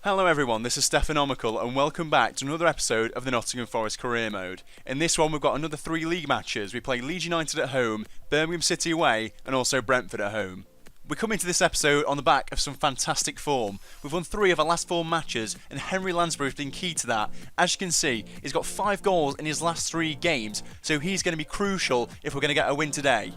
Hello everyone, this is Stephanomical and welcome back to another episode of the Nottingham Forest Career Mode. In this one we've got another 3 league matches. We play Leeds United at home, Birmingham City away and also Brentford at home. We come into this episode on the back of some fantastic form. We've won 3 of our last 4 matches and Henry Lansbury's been key to that. As you can see, he's got 5 goals in his last 3 games, so he's going to be crucial if we're going to get a win today.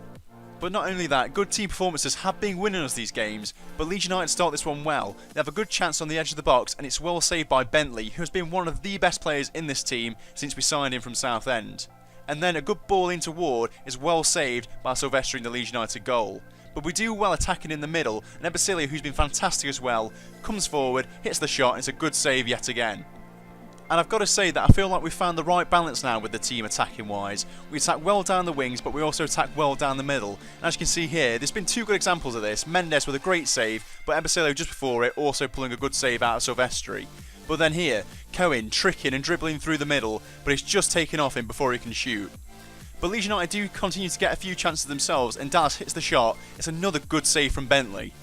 But not only that, good team performances have been winning us these games, but Leeds United start this one well. They have a good chance on the edge of the box and it's well saved by Bentley, who has been one of the best players in this team since we signed him from Southend. And then a good ball into Ward is well saved by Sylvester in the Leeds United goal. But we do well attacking in the middle, and Ebesilio, who's been fantastic as well, comes forward, hits the shot and it's a good save yet again. And I've got to say that I feel like we've found the right balance now with the team attacking wise. We attack well down the wings, but we also attack well down the middle. And as you can see here, there's been 2 good examples of this. Mendes with a great save, but Ebesilio just before it also pulling a good save out of Silvestri. But then here, Cohen tricking and dribbling through the middle, but it's just taken off him before he can shoot. But Leeds United do continue to get a few chances themselves, and Dallas hits the shot. It's another good save from Bentley.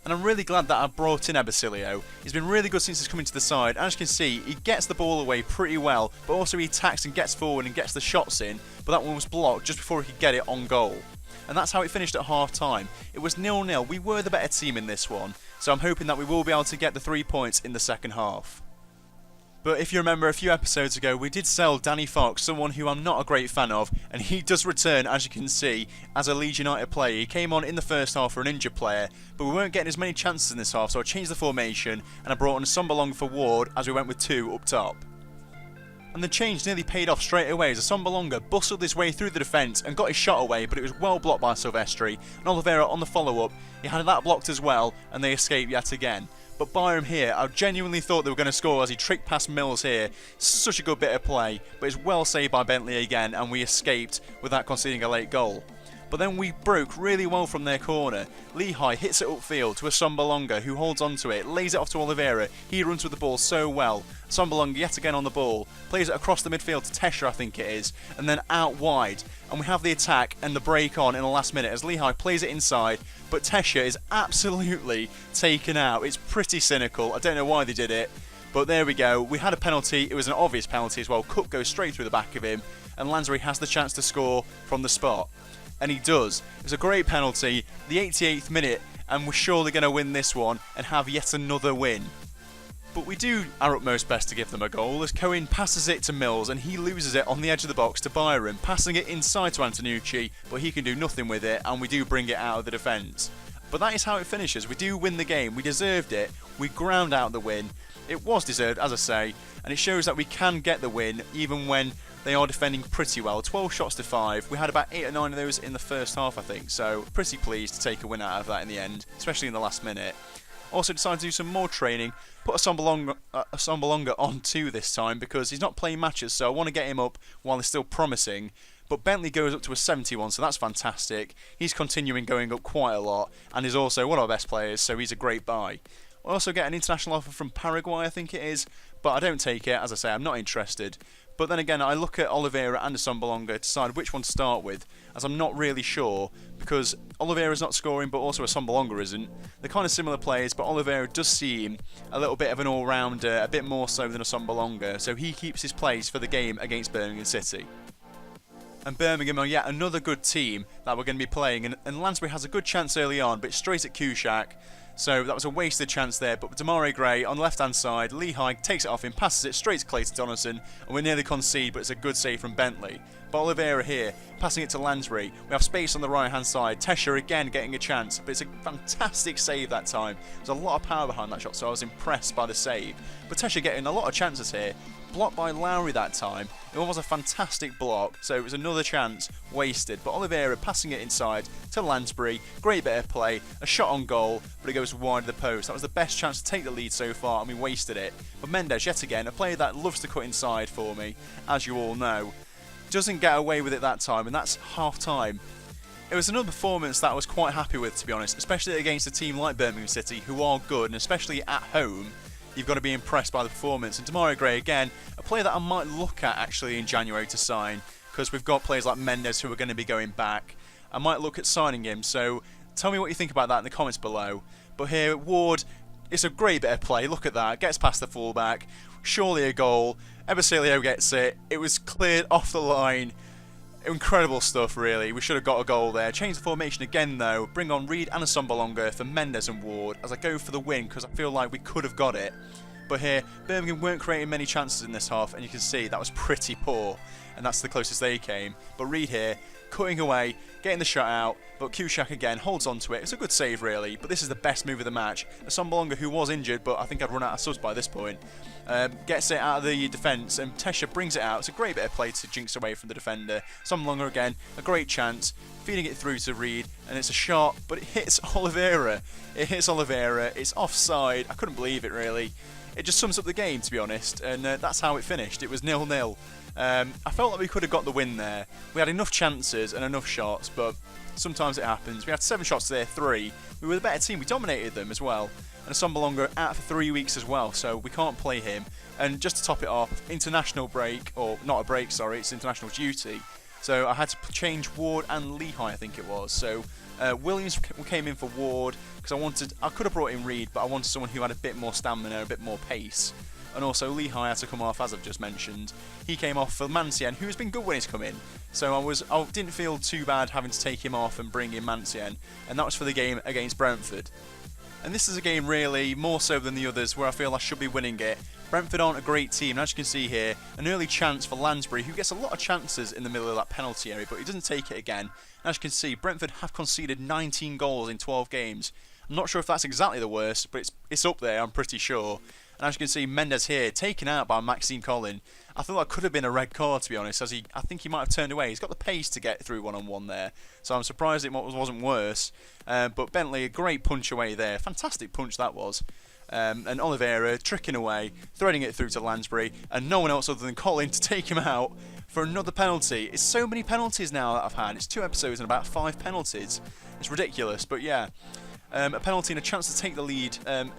And I'm really glad that I brought in Ebesilio. He's been really good since he's come into the side. As you can see, he gets the ball away pretty well, but also he attacks and gets forward and gets the shots in, but that one was blocked just before he could get it on goal. And that's how it finished at half time. It was 0-0. We were the better team in this one, so I'm hoping that we will be able to get the 3 points in the second half. But if you remember a few episodes ago, we did sell Danny Fox, someone who I'm not a great fan of, and he does return, as you can see, as a Leeds United player. He came on in the first half for an injured player, but we weren't getting as many chances in this half, so I changed the formation, and I brought on Sombalonga for Ward, as we went with 2 up top. And the change nearly paid off straight away as Sombalonga bustled his way through the defence and got his shot away, but it was well blocked by Silvestri, and Oliveira on the follow-up, he had that blocked as well, and they escaped yet again. But Byram here, I genuinely thought they were going to score as he tricked past Mills here. Such a good bit of play, but it's well saved by Bentley again, and we escaped without conceding a late goal. But then we broke really well from their corner. Lehigh hits it upfield to a Sombalonga who holds onto it, lays it off to Oliveira. He runs with the ball so well. Sombalonga yet again on the ball, plays it across the midfield to Tesher, I think it is, and then out wide. And we have the attack and the break on in the last minute as Lehigh plays it inside, but Tesher is absolutely taken out. It's pretty cynical. I don't know why they did it, but there we go. We had a penalty. It was an obvious penalty as well. Cook goes straight through the back of him, and Lansbury has the chance to score from the spot. And he does. It was a great penalty, the 88th minute, and we're surely going to win this one and have yet another win. But we do our utmost best to give them a goal as Cohen passes it to Mills and he loses it on the edge of the box to Byron, passing it inside to Antonucci, but he can do nothing with it and we do bring it out of the defence. But that is how it finishes. We do win the game, we deserved it, we ground out the win. It was deserved, as I say, and it shows that we can get the win even when they are defending pretty well. 12 shots to 5. We had about 8 or 9 of those in the first half, I think. So pretty pleased to take a win out of that in the end, especially in the last minute. Also decided to do some more training. Put a Sombalonga on too this time because he's not playing matches, so I want to get him up while he's still promising. But Bentley goes up to a 71, so that's fantastic. He's continuing going up quite a lot and is also one of our best players, so he's a great buy. I also get an international offer from Paraguay, I think it is, but I don't take it. As I say, I'm not interested. But then again, I look at Oliveira and Sombalonga to decide which one to start with, as I'm not really sure, because Oliveira's not scoring, but also Sombalonga isn't. They're kind of similar players, but Oliveira does seem a little bit of an all-rounder, a bit more so than a Sombalonga, so he keeps his place for the game against Birmingham City. And Birmingham are yet another good team that we're going to be playing, and Lansbury has a good chance early on, but it's straight at Kuszak. So that was a wasted chance there, but Damare Gray on the left-hand side, Lehigh takes it off him, passes it straight to Clayton Donaldson, and we nearly concede, but it's a good save from Bentley. But Oliveira here, passing it to Lansbury. We have space on the right-hand side. Tesher again getting a chance, but it's a fantastic save that time. There's a lot of power behind that shot, so I was impressed by the save. But Tesher getting a lot of chances here. Blocked by Lowry that time. It was a fantastic block, so it was another chance wasted. But Oliveira passing it inside to Lansbury. Great bit of play. A shot on goal, but it goes wide of the post. That was the best chance to take the lead so far, and we wasted it. But Mendes, yet again, a player that loves to cut inside for me, as you all know, doesn't get away with it that time, and that's half-time. It was another performance that I was quite happy with, to be honest, especially against a team like Birmingham City, who are good, and especially at home. You've got to be impressed by the performance. And Damare Gray, again, a player that I might look at actually in January to sign, because we've got players like Mendes who are going to be going back. I might look at signing him, so tell me what you think about that in the comments below. But here, Ward It's a great bit of play. Look at that. Gets past the fullback. Surely a goal. Ebersilio gets it. It was cleared off the line. Incredible stuff, really. We should have got a goal there. Change the formation again, though. Bring on Reed and Asombalonga for Mendes and Ward as I go for the win, because I feel like we could have got it. But here, Birmingham weren't creating many chances in this half, and you can see that was pretty poor, and that's the closest they came. But Reed here, cutting away, getting the shot out, but Kushak again holds on to it. It's a good save, really, but this is the best move of the match. Asombalonga, who was injured, but I think I'd run out of subs by this point, gets it out of the defence, and Tesha brings it out. It's a great bit of play to jinx away from the defender. Asombalonga again, a great chance, feeding it through to Reed, and it's a shot, but it hits Oliveira. It hits Oliveira, it's offside. I couldn't believe it, really. It just sums up the game, to be honest, and that's how it finished. It was 0-0. I felt like we could have got the win there. We had enough chances and enough shots, but sometimes it happens. We had 7 shots to their 3. We were the better team. We dominated them as well. And Asombalonga out for 3 weeks as well, so we can't play him. And just to top it off, international break, or not a break, sorry, it's international duty. So I had to change Ward and Lehigh, I think it was. So Williams came in for Ward because I could have brought in Reed, but I wanted someone who had a bit more stamina, a bit more pace. And also Lehigh had to come off, as I've just mentioned. He came off for Mancienne, who has been good when he's come in. So I didn't feel too bad having to take him off and bring in Mancienne. And that was for the game against Brentford. And this is a game really, more so than the others, where I feel I should be winning it. Brentford aren't a great team, and as you can see here, an early chance for Lansbury, who gets a lot of chances in the middle of that penalty area, but he doesn't take it again. And as you can see, Brentford have conceded 19 goals in 12 games. I'm not sure if that's exactly the worst, but it's up there, I'm pretty sure. And as you can see, Mendes here, taken out by Maxime Collin. I thought that could have been a red card, to be honest, as I think he might have turned away. He's got the pace to get through one-on-one there, so I'm surprised it wasn't worse. But Bentley, a great punch away there. Fantastic punch that was. And Oliveira tricking away, threading it through to Lansbury, and no one else other than Collin to take him out for another penalty. It's so many penalties now that I've had. It's 2 episodes and about 5 penalties. It's ridiculous, but yeah. A penalty and a chance to take the lead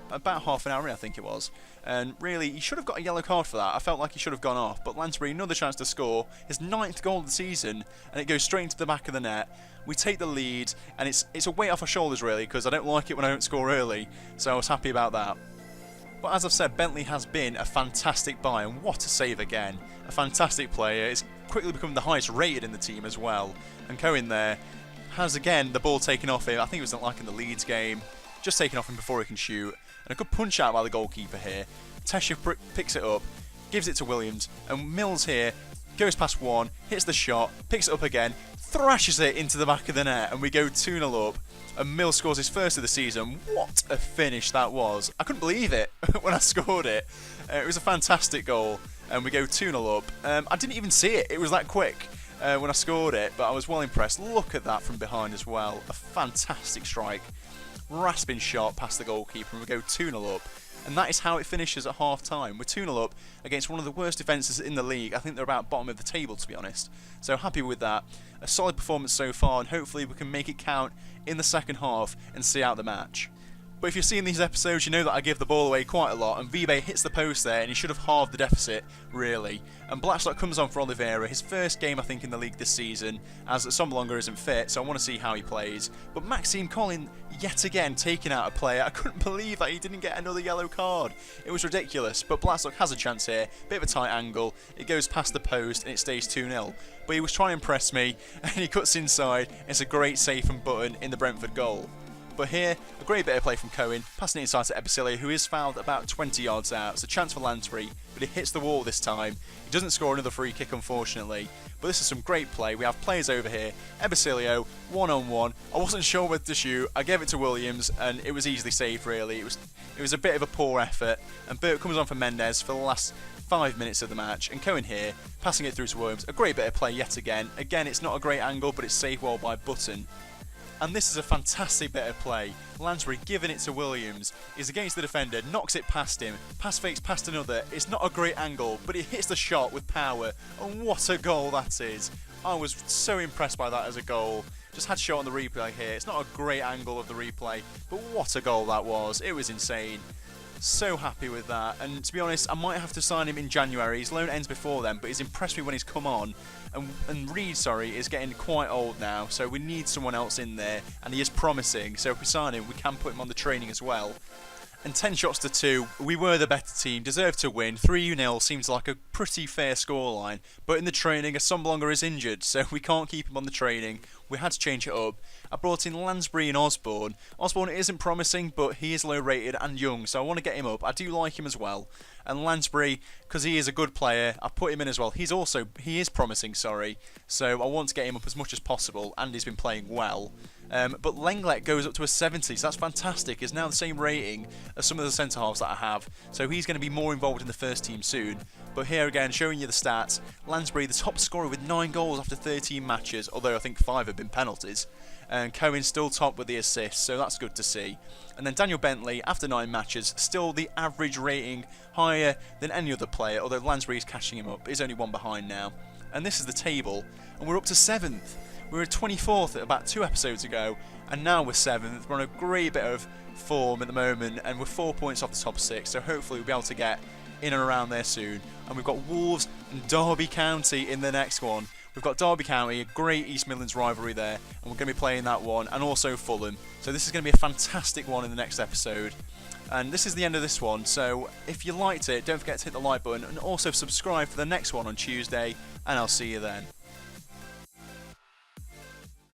about half an hour in, I think it was. And really, he should have got a yellow card for that. I felt like he should have gone off. But Lansbury, another chance to score. His 9th goal of the season, and it goes straight into the back of the net. We take the lead, and it's a weight off our shoulders, really, because I don't like it when I don't score early. So I was happy about that. But as I've said, Bentley has been a fantastic buy, and what a save again. A fantastic player. It's quickly become the highest rated in the team as well. And Cohen there has again the ball taken off him. I think it was like in the Leeds game. Just taken off him before he can shoot. And a good punch out by the goalkeeper here. Tesha picks it up, gives it to Williams, and Mills here goes past one, hits the shot, picks it up again, thrashes it into the back of the net, and we go 2-0 up. And Mills scores his first of the season. What a finish that was. I couldn't believe it when I scored it. It was a fantastic goal, and we go 2-0 up. I didn't even see it. It was that quick when I scored it, but I was well impressed. Look at that from behind as well. A fantastic strike. Rasping shot past the goalkeeper, and we go 2-0 up. And that is how it finishes at half-time. We're 2-0 up against one of the worst defences in the league. I think they're about bottom of the table, to be honest. So happy with that. A solid performance so far, and hopefully we can make it count in the second half and see out the match. But if you're seeing these episodes, you know that I give the ball away quite a lot, and Vibe hits the post there, and he should have halved the deficit, really. And Blackstock comes on for Oliveira, his first game, I think, in the league this season, as Sombalonga isn't fit, so I want to see how he plays. But Maxime Collin, yet again, taking out a player. I couldn't believe that he didn't get another yellow card. It was ridiculous, but Blackstock has a chance here. Bit of a tight angle, it goes past the post, and it stays 2-0. But he was trying to impress me, and he cuts inside. It's a great save from Button in the Brentford goal. But here, a great bit of play from Cohen, passing it inside to Ebersilio, who is fouled about 20 yards out. It's a chance for Lansbury, but it hits the wall this time. He doesn't score another free kick, unfortunately. But this is some great play. We have players over here. Ebersilio, one-on-one. I wasn't sure whether to shoot. I gave it to Williams, and it was easily saved, really. It was a bit of a poor effort. And Burt comes on for Mendes for the last 5 minutes of the match. And Cohen here, passing it through to Williams. A great bit of play yet again. Again, it's not a great angle, but it's saved well by Button. And this is a fantastic bit of play. Lansbury giving it to Williams. He's against the defender, knocks it past him. Pass fakes past another. It's not a great angle, but he hits the shot with power. And what a goal that is. I was so impressed by that as a goal. Just had to show on the replay here. It's not a great angle of the replay, but what a goal that was. It was insane. So happy with that, and to be honest, I might have to sign him in January. His loan ends before then, but he's impressed me when he's come on. And Reed, is getting quite old now, so we need someone else in there, and he is promising. So if we sign him, we can put him on the training as well. And 10 shots to 2, we were the better team, deserved to win. 3-0 seems like a pretty fair scoreline. But in the training, Assombalonga is injured, so we can't keep him on the training. We had to change it up. I brought in Lansbury and Osborne. Osborne isn't promising, but he is low rated and young, so I want to get him up. I do like him as well. And Lansbury, because he is a good player, I put him in as well. He is promising, sorry. So I want to get him up as much as possible, and he's been playing well. But Lenglet goes up to a 70, so that's fantastic. He's now the same rating as some of the centre-halves that I have, so he's going to be more involved in the first team soon. But here again, showing you the stats, Lansbury, the top scorer with 9 goals after 13 matches, although I think 5 have been penalties. And Cohen still top with the assists, so that's good to see. And then Daniel Bentley, after 9 matches, still the average rating, higher than any other player, although Lansbury is catching him up. He's only 1 behind now. And this is the table, and we're up to 7th. We were 24th about 2 episodes ago, and now we're 7th. We're on a great bit of form at the moment, and we're 4 points off the top 6, so hopefully we'll be able to get in and around there soon. And we've got Wolves and Derby County in the next one. We've got Derby County, a great East Midlands rivalry there, and we're going to be playing that one, and also Fulham. So this is going to be a fantastic one in the next episode. And this is the end of this one, so if you liked it, don't forget to hit the like button, and also subscribe for the next one on Tuesday, and I'll see you then.